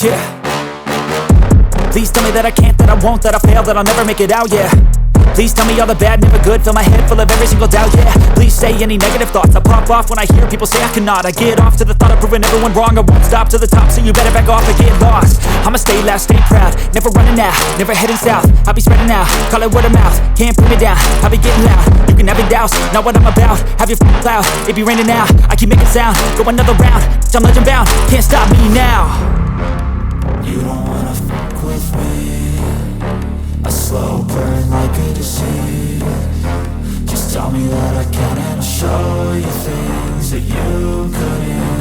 Yeah. Please tell me that I can't, that I won't, that I fail, that I'll never make it out, yeah. Please tell me all the bad, never good, fill my head full of every single doubt, yeah. Please say any negative thoughts, I pop off when I hear people say I cannot. I get off to the thought of proving everyone wrong, I won't stop to the top, so you better back off and get lost. I'ma stay loud, stay proud, never running out, never heading south. I'll be spreading out, call it word of mouth, can't put me down, I'll be getting loud. You can have your doubts, not what I'm about, have your f***ing cloud, it be raining now, I keep making sound, go another round, I'm legend bound, can't stop me now. You don't wanna fuck with me, a slow burn like a disease. Just tell me that I can and I'll show you things that you couldn't